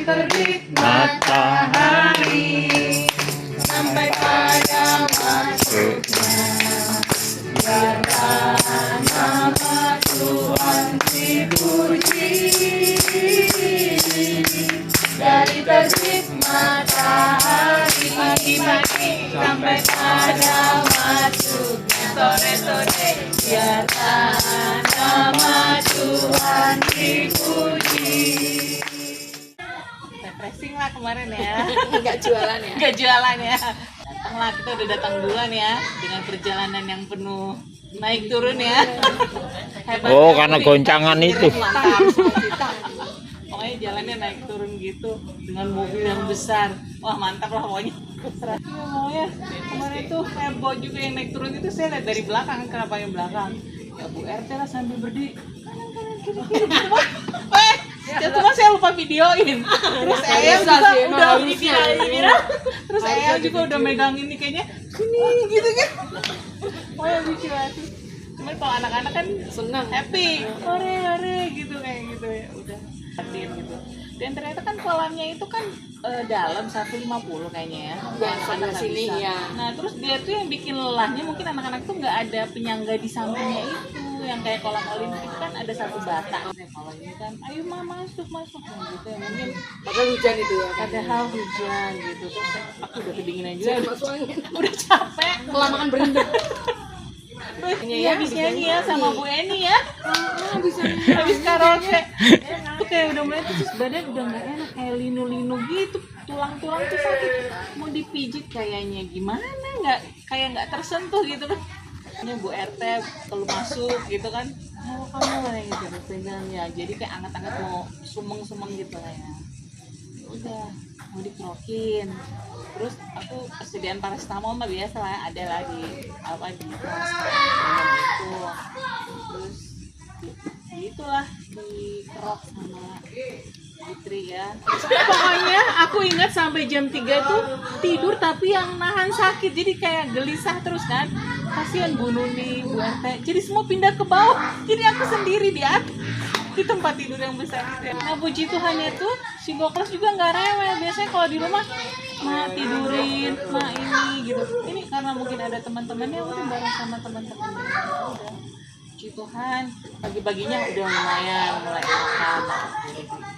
terbit matahari sampai pada masuknya. Biarkan nama Tuhan dipuji dari terbit matahari pagi-pagi sampai pada masuknya sore-sore. Biarkan nama Tuhan dipuji. Refreshing lah kemarin ya. Nggak jualan ya? Nggak jualan ya. Datanglah, kita udah datang duluan ya dengan perjalanan yang penuh naik turun ya. Hebat, Oh, ya, karena Budi. goncangan itu. Mantap. Pokoknya jalannya naik turun gitu dengan mobil yang besar. Wah, mantap lah pokoknya. Pokoknya kemarin tuh heboh juga yang naik turun itu, saya lihat dari belakang. Kenapa yang belakang? Ya Bu RT lah sambil berdiri kanan kiri kiri. Ya cuma saya lupa videoin. Terus Eyal juga udah viral. Terus Eyal juga udah megang ini kayaknya sini gitu kan. Oh ya lucu banget. Cuman kalau anak-anak kan Senang. happy, hore gitu kayak gitu ya udah hadir gitu. Dan ternyata kan kolamnya itu kan dalam 150 kayaknya ya. Yang sana sini ya. Nah terus dia tuh yang bikin lelahnya mungkin anak-anak tuh nggak ada penyangga di sampingnya itu, yang kayak kolam olimpik kan ada satu bata. Nah, kalau ini kan ayo Ma masuk nah, gitu ya mungkin Padahal hujan itu ya. padahal hujan gitu. Terus aku udah kedinginan juga, Jangan masuk angin. udah capek. Kelamaan berendam. Iya, habis nyanyi ya sama Bu Eni ya. Bisa. Habis karaoke. Tuh kayak udah mulai terus badan udah nggak enak, kayak linu-linu gitu. Tulang-tulang tuh sakit. Mau dipijit kayaknya gimana? Kayak nggak tersentuh gitu kan. Ini Bu RT kalau masuk gitu kan. Oh, kamu lah yang gitu pegangnya. Jadi kayak anget-anget mau sumeng-sumeng gitu lah ya. Udah mau dikerokin. Terus aku persediaan paracetamol mah biasa lah, ada lagi apa di kelas itu. Terus gitulah dikerok sama Putri ya. Pokoknya aku ingat sampai jam 3 tuh tidur tapi yang nahan sakit, jadi kayak gelisah terus kan. Kasihan Bu Nuni, Bu RT, jadi semua pindah ke bawah, jadi aku sendiri di atas di tempat tidur yang besar gitu. Nah puji Tuhannya tuh si Gokles juga nggak rewel. Biasanya kalau di rumah Ma tidurin, Ma ini gitu. Ini karena mungkin ada teman-temannya, udah bareng sama teman-temannya. Udah puji Tuhan, pagi-paginya udah lumayan mulai enakan.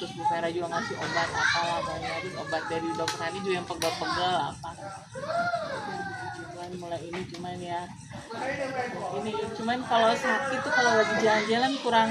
Terus Bu Vera juga ngasih obat apalah banyak, terus obat dari dokter Hani juga yang pegel-pegel apa. Puji Tuhan mulai ini cuman ya ini cuman kalau sakit tuh kalau lagi jalan-jalan kurang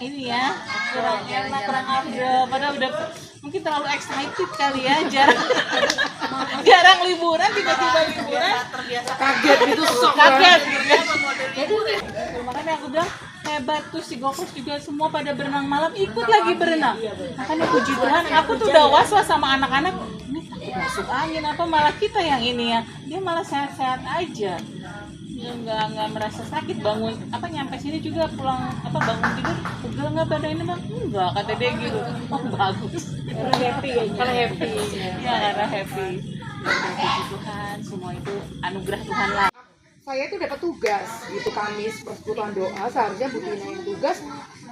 ini ya, kurang enak, kurang afdol. Padahal udah mungkin terlalu excited kali ya, jarang liburan, tiba-tiba liburan Kaget gitu, sok kaget gitu ya. Makanya aku bilang hebat tuh si Gokles juga semua pada berenang malam, ikut lagi berenang. Makanya puji Tuhan, aku tuh udah was-was sama anak-anak, ini takut masuk angin apa malah kita yang ini ya, dia malah sehat-sehat aja. Ya, nggak merasa sakit, bangun apa nyampe sini juga pulang apa bangun tidur pegel nggak badannya Bang? Enggak, kata dia gitu. Oh bagus, Karena happy kayaknya. Karena happy. ya karena happy. Ya, puji Tuhan, semua itu anugerah Tuhan lah. Saya itu dapat tugas gitu Kamis persekutuan doa, seharusnya Bu Tina yang tugas.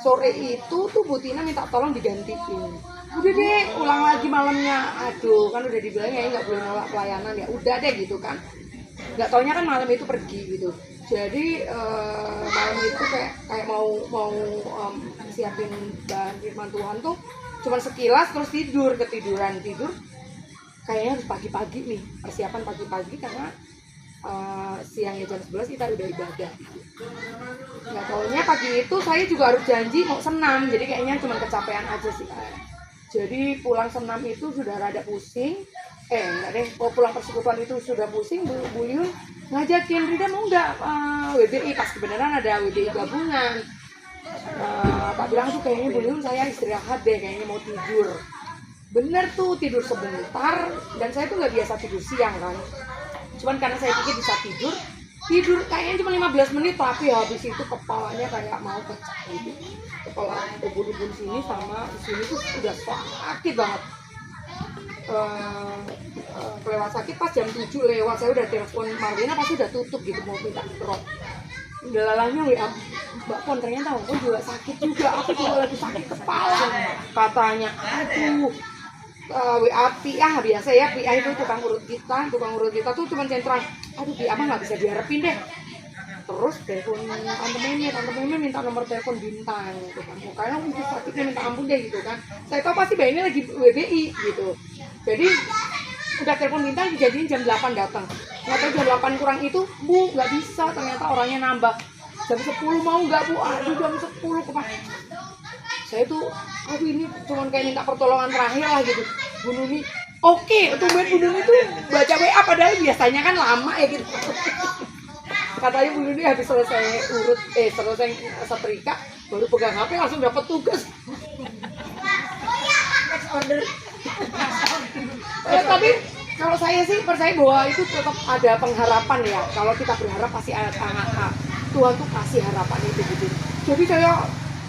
Sore itu tuh Bu Tina minta tolong digantiin. Udah deh, ulang lagi malamnya. Aduh, kan udah dibilang ya nggak boleh nolak pelayanan ya. Udah deh gitu kan. Nggak taunya kan malam itu pergi gitu. Jadi malam itu kayak mau siapin bahan firman Tuhan tuh cuma sekilas terus ketiduran kayaknya harus pagi-pagi nih, persiapan pagi-pagi karena siangnya jam 11 kita udah ibadah gitu. Nggak taunya pagi itu saya juga harus janji mau senam, jadi kayaknya cuma kecapean aja sih. Jadi pulang senam itu sudah rada pusing. Enggak deh, pulang persekutuan itu sudah pusing. Bu Yun ngajakin, Rida mau nggak WBI, pas kebenaran ada WBI gabungan. Pak bilang tuh kayaknya Bu Yun saya istirahat deh, kayaknya mau tidur. Bener tuh, tidur sebentar, dan saya tuh nggak biasa tidur siang kan. Cuman karena saya pikir bisa tidur kayaknya cuma 15 menit, tapi habis itu kepalanya kayak mau pecah gitu. Kepala ubun-ubun sini sama sini tuh udah sakit banget. Kelewat sakit pas jam 7 lewat, saya udah telepon Marlina pasti udah tutup gitu mau minta drop. Udah lalanya WA, Mbak Pon ternyata Pon juga sakit juga, aku juga lagi sakit kepala katanya. Aduh, WA PA biasa ya, PA itu tukang urut kita tuh cuma central. Aduh PA mah nggak bisa diharapin deh. Terus telepon tante Meme minta nomor telepon Bintang gitu kan. Makanya untuk sakitnya minta ampun deh gitu kan. Saya tahu pasti Mbak ini lagi WBI gitu. Jadi udah telepon Bintang dijadiin jam 8 datang. Nggak tahu jam 8 kurang itu, Bu, nggak bisa, ternyata orangnya nambah. Jam 10 mau nggak, Bu? Aduh jam 10 kemana? Saya tuh, aduh ini cuma kayak minta pertolongan terakhir lah gitu. Bu Nuni, oke, tumben Bu Nuni tuh baca WA padahal biasanya kan lama ya gitu. Katanya Bu Nuni habis selesai selesai setrika baru pegang HP langsung dapat tugas. Next order. Tapi kalau saya sih percaya bahwa itu tetap ada pengharapan ya. Kalau kita berharap pasti ada Tuhan tuh kasih harapan itu gitu. Jadi saya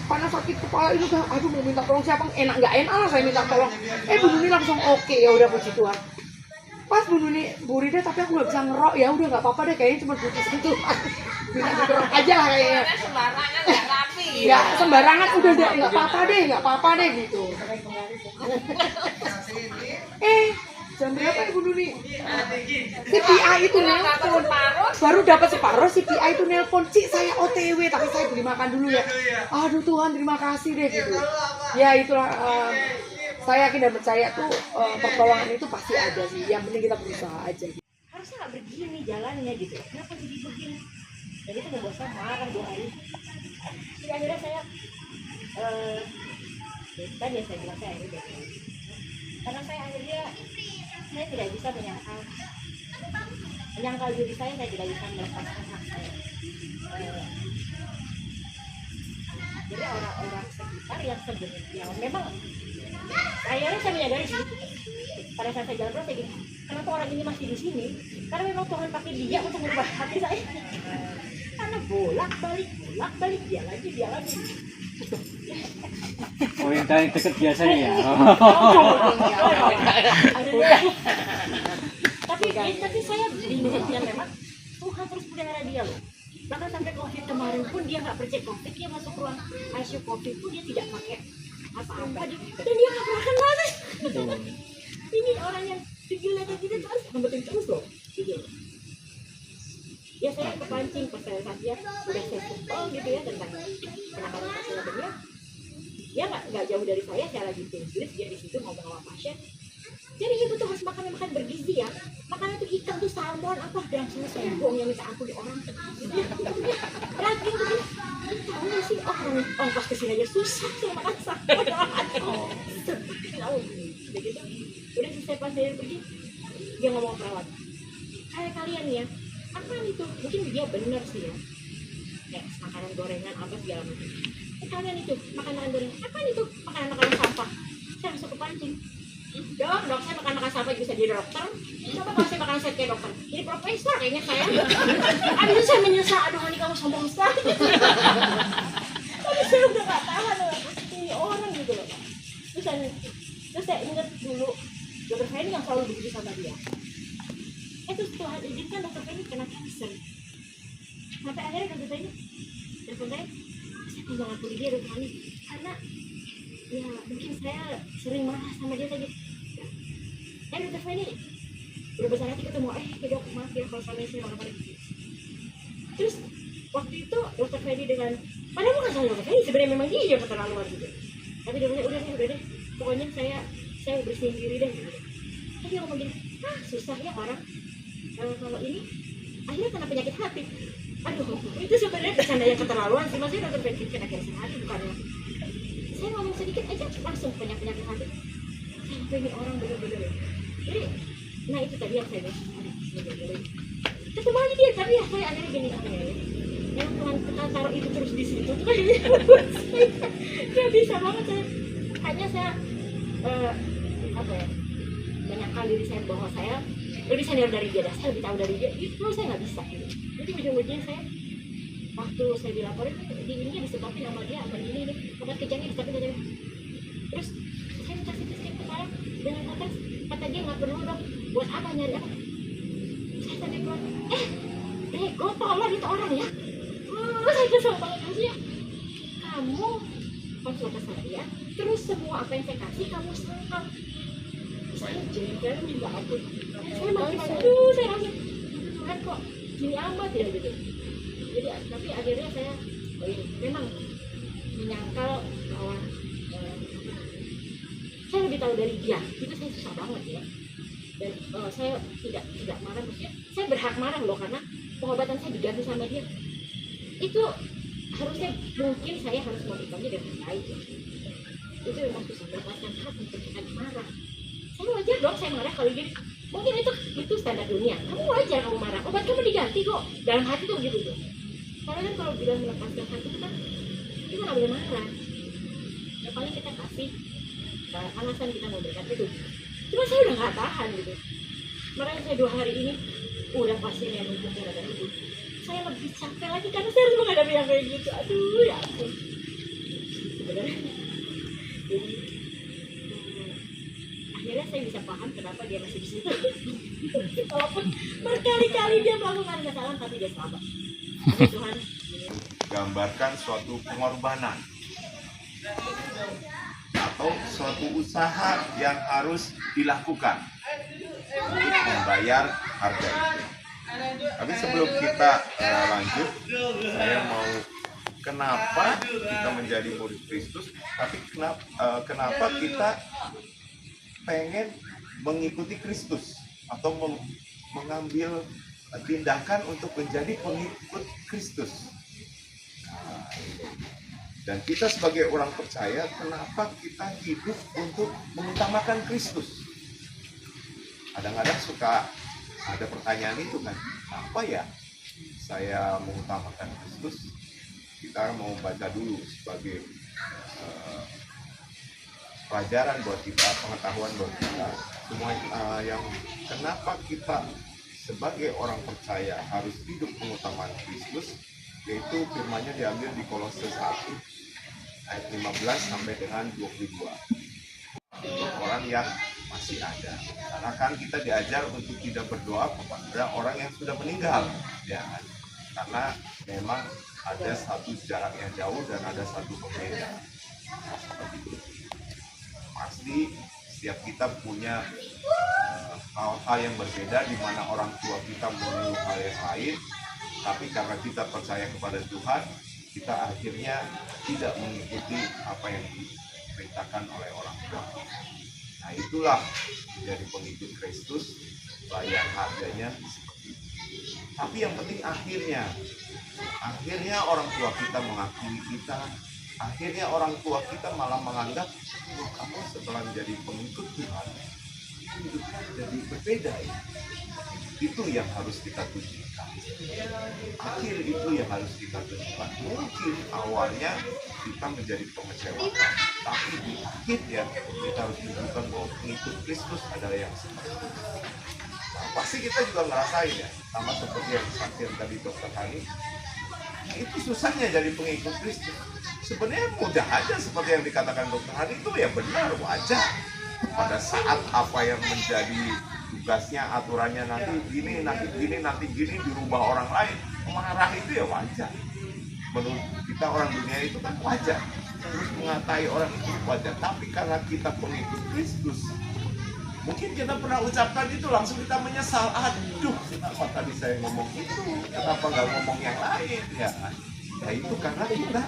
karena sakit kepala itu kan, aduh mau minta tolong siapa, nggak enak lah saya minta tolong. Bu Nuni langsung oke, ya udah puji Tuhan. Pas Bu Nuni, Bu Rida tapi aku nggak bisa ngerok, ya udah nggak apa-apa deh, kayaknya cuma butuh sentuh. Minta dikerok aja lah kayaknya. Sembarangan nggak rapi. Ya sembarangan udah nggak apa-apa deh gitu. Jam berapa Ibu Nuni? Si PA itu nelpon, baru dapat separuh si PA itu nelpon, Cik saya OTW tapi saya beli makan dulu ya. Aduh Tuhan terima kasih deh gitu. Ya itulah saya yakin dan percaya tuh pertolongan itu pasti ada sih. Yang penting kita berusaha aja. Harusnya nggak begini jalannya gitu. Kenapa jadi begini? Dan itu membuat saya marah 2 hari. Jadi akhirnya saya tadi ya saya bilang saya akhirnya karena saya akhirnya saya tidak bisa menyangkal diri saya tidak bisa melepaskan hak saya. Jadi orang-orang sekitar yang sebenarnya memang akhirnya saya menyadari sih pada saat saya jalan terus saya gini, kenapa orang ini masih di sini? Karena memang Tuhan pakai dia untuk merubah hati saya. Karena bolak-balik dia lagi. Oh yang paling dekat biasanya ya. Tapi saya bingung memang Tuhan terus pelihara dia loh. Bahkan sampai COVID kemarin pun dia nggak percaya COVID, dia masuk ruang ICU COVID pun dia tidak pakai apa-apa dan dia nggak pernah kenal deh. Ini orang yang tinggal aja kita terus ngebetin terus loh. Gitu. Ya saya kepancing pas saya lihat dia udah saya sebel gitu ya tentang penanganan pasien dia. Dia nggak jauh dari saya lagi tulis dia di situ ngomong sama pasien. Jadi ibu tuh harus makan bergizi ya. Makanan tuh ikan tuh salmon apa dan sombong yang minta ampun di orang. Lagi tuh tahu nggak sih ongkos kesini aja susah saya makan salmon. Begitu udah selesai pasien pergi dia ngomong perawat. Kayak kalian ya. Apa itu? Mungkin dia benar sih ya. Kayak makanan gorengan apa segala macam. Kalian itu makanan gorengan. Apa itu? Makanan sampah. Saya langsung kepancing. Dok, saya makan sampah bisa jadi dokter. Coba kalau saya makan set kayak dokter, jadi profesor kayaknya saya. Abis itu saya menyesal, aduh ini kamu sombong sekali. Tapi saya udah gak tahan ini orang gitu loh. Terus saya ingat dulu dokter Feni yang selalu begitu sama dia. Terus Tuhan izinkan dokter Feni kena cancer. Sampai akhirnya dokter Feni telepon saya tinggal ngampuni dia dokter Feni karena ya mungkin saya sering marah sama dia tadi. Dokter Feni udah besar hati ketemu, dok maaf ya kalau saya marah-marah gitu. Terus waktu itu dokter Feni dengan padahal bukan salah dokter Feni, sebenarnya memang dia yang keterlaluan gitu. Tapi dia bilang udah deh, pokoknya saya bersihin diri deh gitu. Tapi dia ngomong gini, susah ya orang kalau ini akhirnya kena penyakit hati. Aduh, itu sebenarnya bercanda yang keterlaluan sih, maksudnya dokter Feni kena cancer hati bukannya. Saya ngomong sedikit aja langsung penyakit hati. Sampai ini orang bener-bener. Jadi, nah itu tadi yang saya bilang. Ketemu lagi dia, tapi ya saya akhirnya gini yang Tuhan kita taruh itu terus di situ. Dia bisa banget saya. Hanya saya menyangkal diri saya bahwa saya lebih senior dari dia, saya lebih tahu dari dia. Itu saya nggak bisa. Jadi ujung-ujungnya saya waktu saya dilaporin di ini disebabkan sama dia apa ini obat kejangnya disebabkan dari terus saya kasih tes kepala dengan kata dia nggak perlu dong buat apa nyari apa saya tadi bilang gue tolong itu orang ya saya kesel banget maksudnya kamu konsultasi saya terus semua apa yang saya kasih kamu sangkal jengkel juga ampun. Saya makin aduh, saya langsung Tuhan kok gini amat ya gitu. Jadi tapi akhirnya saya memang menyangkal bahwa saya lebih tahu dari dia, itu saya susah banget ya. Dan saya tidak marah, maksudnya saya berhak marah loh karena pengobatan saya diganti sama dia. Itu harusnya mungkin saya harus melakukannya dengan baik ya. Itu memang susah, melepaskan hak untuk kita marah. Saya wajar dong saya marah kalau gini. Mungkin itu standar dunia. Kamu wajar kamu marah. Obat kamu diganti kok. Dalam hati tuh gitu tuh. Karena kan kalau bilang melepaskan hati itu kan kita nggak boleh marah. Ya paling kita kasih alasan kita mau berkat itu. Cuma saya udah nggak tahan gitu. Makanya saya 2 hari ini udah pasien yang numpuk gara-gara itu. Saya lebih capek lagi karena saya harus menghadapi yang kayak gitu. Aduh ya ampun. Sebenarnya jadi akhirnya saya bisa paham kenapa dia masih di situ. Walaupun berkali-kali dia melakukan kesalahan tapi dia sabar. Tuhan gambarkan suatu pengorbanan atau suatu usaha yang harus dilakukan untuk membayar harga itu. Tapi sebelum kita lanjut, saya mau kenapa kita menjadi murid Kristus, tapi kenapa kita pengen mengikuti Kristus atau mengambil tindakan untuk menjadi pengikut Kristus. Dan kita sebagai orang percaya, kenapa kita hidup untuk mengutamakan Kristus? Kadang-kadang suka ada pertanyaan itu kan, apa ya saya mengutamakan Kristus? Kita mau baca dulu sebagai pelajaran buat kita, pengetahuan buat kita semua, yang kenapa kita sebagai orang percaya harus hidup pengutamaan Kristus, yaitu firman-Nya diambil di Kolose 1 ayat 15 sampai dengan 22. Untuk orang yang masih ada, karena kan kita diajar untuk tidak berdoa kepada orang yang sudah meninggal, ya kan? Karena memang ada satu jarak yang jauh dan ada satu pembeda. Pasti setiap kita punya hal-hal yang berbeda, di mana orang tua kita mengeluh hal yang lain, tapi karena kita percaya kepada Tuhan, kita akhirnya tidak mengikuti apa yang diperintahkan oleh orang tua. Nah, itulah dari pengikut Kristus, bayar harganya seperti itu. Tapi yang penting akhirnya orang tua kita mengakui kita, akhirnya orang tua kita malah menganggap, oh, kamu setelah menjadi pengikut Tuhan, hidupnya jadi berbeda ya. Itu yang harus kita tunjukkan. Akhir itu yang harus kita tunjukkan. Mungkin awalnya kita menjadi pengecewakan, tapi di akhir ya kita harus tunjukkan bahwa pengikut Kristus adalah yang seperti itu. Nah, pasti kita juga ngerasain ya, sama seperti yang disampaikan tadi Dr. Hani. Itu susahnya jadi pengikut Kristus. Sebenarnya mudah aja seperti yang dikatakan Dr. Hani, itu ya benar, wajar. Pada saat apa yang menjadi tugasnya, aturannya nanti gini, nanti gini dirubah orang lain, marah itu ya wajar. Menurut kita orang dunia itu kan wajar. Terus mengatai orang itu wajar. Tapi karena kita pengikut Kristus, mungkin kita pernah ucapkan itu, langsung kita menyesal. Aduh, kenapa tadi saya ngomong itu? Kenapa nggak ngomong yang lain? Ya, nah itu karena kita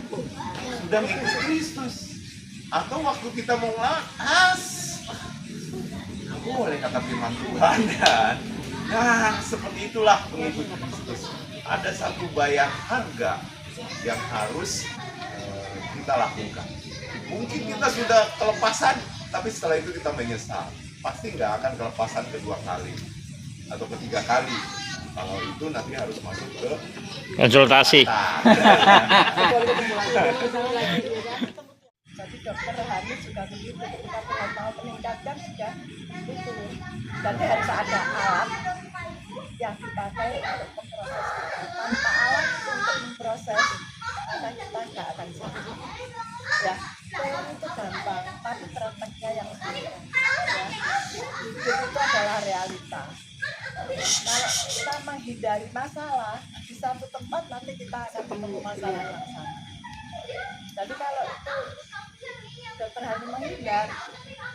sudah mengikut Kristus. Atau waktu kita mau kamu boleh kata firman Tuhan kan? Nah, seperti itulah pengikut Kristus. Ada satu bayar harga yang harus kita lakukan. Mungkin kita sudah kelepasan, tapi setelah itu kita menyesal. Pasti nggak akan kelepasan kedua kali atau ketiga kali. Kalau itu nanti harus masuk ke konsultasi. Jadi dokter Hani juga begitu, ketika Tuhan mau meningkatkan sudah itu. Jadi harus ada alat yang dipakai untuk memproses kita. Tanpa alat untuk memproses, maka kita nggak akan sembuh. Ya, teori itu gampang, tapi prakteknya yang sulit. Ya, hidup itu adalah realita. Kalau kita menghindari masalah di satu tempat, nanti kita akan ketemu masalah yang sama. Jadi kalau itu dokter Hani menghindar,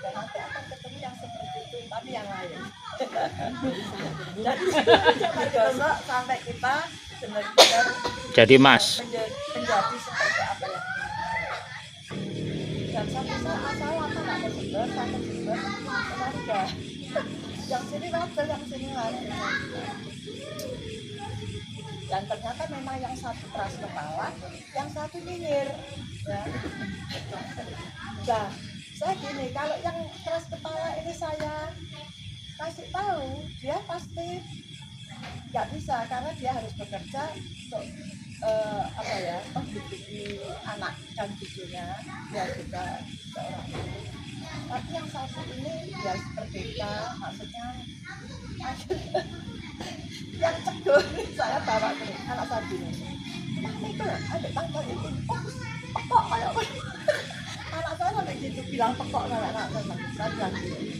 dan nanti akan ketemu yang seperti itu, tapi yang saya. Jadi coba gosok sampai kita benar-benar Jadi Mas. menjadi seperti apa yang dan satu saat asal apa nggak mau sebar, sampai sebar keluarga. Yang sini wajar, yang sini wajar. Dan ternyata memang yang satu keras kepala, yang satu nyinyir. Ya. Nah, saya gini, kalau yang keras kepala ini saya kasih tahu, dia pasti nggak bisa karena dia harus bekerja untuk apa ya, menghidupi anak dan cucunya, dia juga seorang ibu. Tapi yang satu ini dia berbeda, maksudnya yang cegur saya bawa ke anak saya gini, mana itu ada tanggal itu pokok kayak apa. Anak saya sampai gitu bilang pokok sama anak saya bilang gini,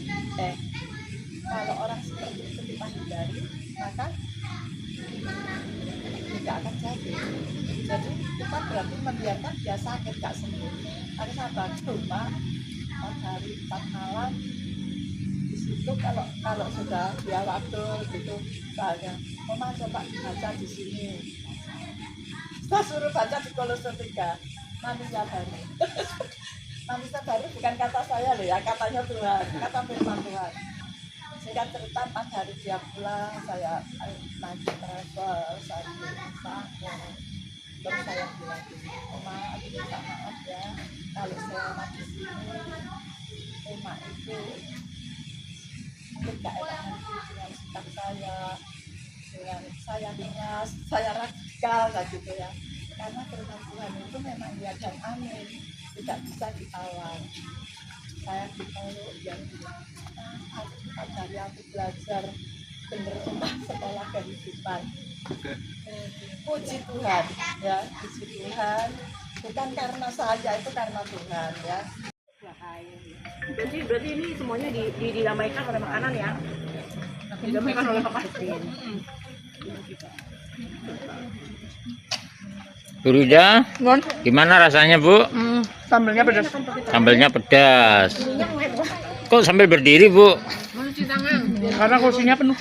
kalau orang seperti itu kita hindari maka tidak akan jadi kita berarti membiarkan dia sakit gak sembuh. Ada sahabat cuma 4 hari 4 malam di situ kalau sudah dia waktu gitu misalnya Mama coba baca di sini, saya suruh baca di Kolose 3 manusia baru. Manusia baru bukan kata saya loh ya, katanya Tuhan, kata firman Tuhan. Singkat cerita 4 hari dia pulang, saya lagi travel, saya masak, terus saya bilang Oma, aku minta maaf ya kalau saya lagi sini Oma itu mungkin gak enak dengan sikap saya, dengan saya dinas, saya radikal kayak gitu ya, karena firman Tuhan itu memang ya dan amin, tidak bisa ditawar. Saya dipeluk yang bilang, aku 4 hari aku belajar bener tentang sekolah kehidupan. Puji Tuhan ya, puji Tuhan, bukan karena saya, itu karena Tuhan ya. Berarti ini semuanya didamaikan oleh makanan ya? Didamaikan oleh makanan. Bu Rida, gimana rasanya Bu? Sambelnya pedas. Sambelnya pedas. Kok sambil berdiri Bu? Karena kursinya penuh.